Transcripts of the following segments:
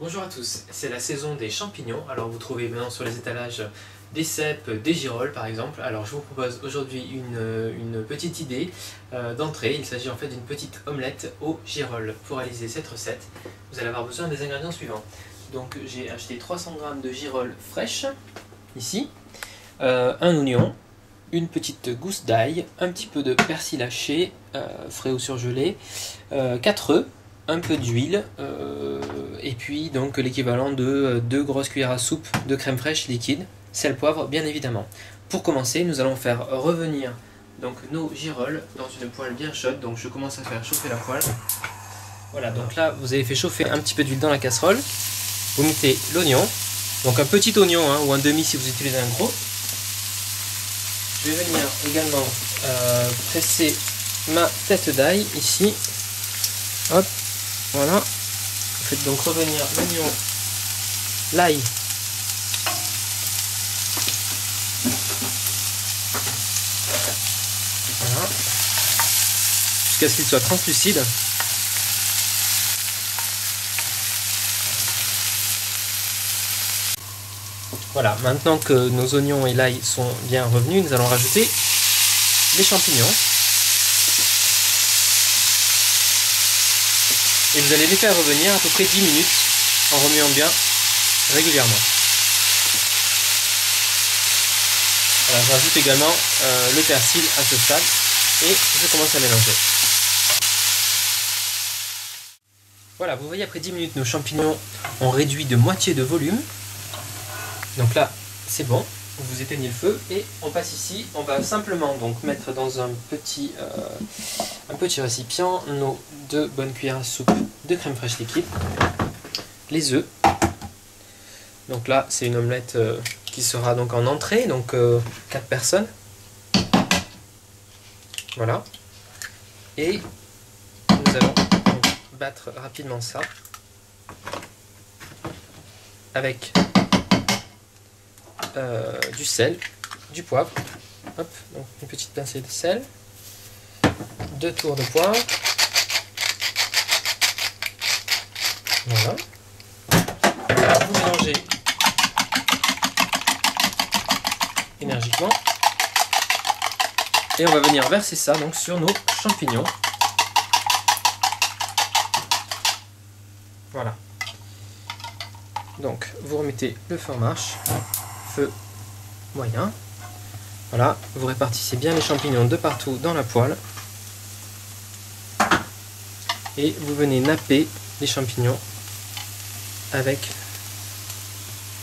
Bonjour à tous, c'est la saison des champignons. Alors vous trouvez maintenant sur les étalages des cèpes, des girolles par exemple. Alors je vous propose aujourd'hui une petite idée d'entrée. Il s'agit en fait d'une petite omelette aux girolles. Pour réaliser cette recette, vous allez avoir besoin des ingrédients suivants. Donc j'ai acheté 300 g de girolles fraîches, ici, un oignon, une petite gousse d'ail, un petit peu de persil haché, frais ou surgelé, 4 œufs, un peu d'huile, et puis donc l'équivalent de 2 grosses cuillères à soupe de crème fraîche liquide, sel, poivre bien évidemment. Pour commencer, nous allons faire revenir donc nos girolles dans une poêle bien chaude. Donc je commence à faire chauffer la poêle. Voilà, donc là vous avez fait chauffer un petit peu d'huile dans la casserole. Vous mettez l'oignon, donc un petit oignon hein, ou un demi si vous utilisez un gros. Je vais venir également presser ma tête d'ail ici. Hop, voilà. Vous faites donc revenir l'oignon, l'ail. Voilà. Jusqu'à ce qu'il soit translucide. Voilà, maintenant que nos oignons et l'ail sont bien revenus, nous allons rajouter les champignons. Et vous allez les faire revenir à peu près 10 minutes en remuant bien régulièrement. Voilà, je rajoute également le persil à ce stade et je commence à mélanger. Voilà, vous voyez après 10 minutes nos champignons ont réduit de moitié de volume. Donc là c'est bon, vous éteignez le feu et on passe ici, on va simplement donc mettre dans un petit récipient nos 2 bonnes cuillères à soupe de crème fraîche liquide, les œufs. Donc là c'est une omelette qui sera donc en entrée, donc 4 personnes. Voilà. Et nous allons donc battre rapidement ça avec du sel, du poivre, hop, donc une petite pincée de sel, 2 tours de poivre, voilà, vous mélangez énergiquement et on va venir verser ça donc sur nos champignons, voilà, donc vous remettez le feu en marche, feu moyen, voilà, vous répartissez bien les champignons de partout dans la poêle et vous venez napper les champignons avec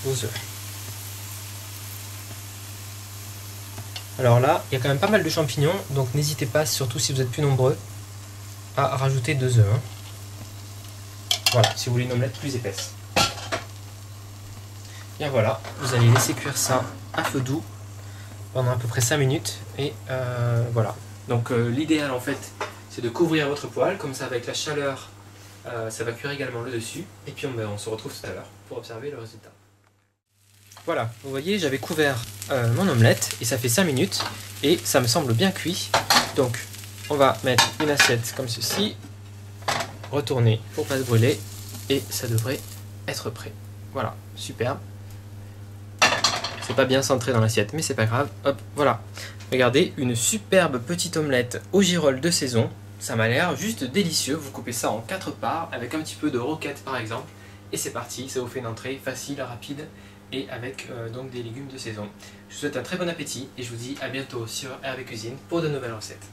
vos œufs. Alors là, il y a quand même pas mal de champignons, donc n'hésitez pas, surtout si vous êtes plus nombreux, à rajouter 2 œufs. Hein. Voilà, si vous voulez une omelette plus épaisse. Bien voilà, vous allez laisser cuire ça à feu doux pendant à peu près 5 minutes et voilà. Donc l'idéal en fait c'est de couvrir votre poêle, comme ça avec la chaleur ça va cuire également le dessus et puis on se retrouve tout à l'heure pour observer le résultat. Voilà, vous voyez j'avais couvert mon omelette et ça fait 5 minutes et ça me semble bien cuit. Donc on va mettre une assiette comme ceci, retourner pour pas se brûler et ça devrait être prêt. Voilà, superbe. C'est pas bien centré dans l'assiette, mais c'est pas grave. Hop, voilà. Regardez, une superbe petite omelette aux girolles de saison. Ça m'a l'air juste délicieux. Vous coupez ça en 4 parts avec un petit peu de roquette par exemple. Et c'est parti, ça vous fait une entrée facile, rapide et avec donc des légumes de saison. Je vous souhaite un très bon appétit et je vous dis à bientôt sur Hervé Cuisine pour de nouvelles recettes.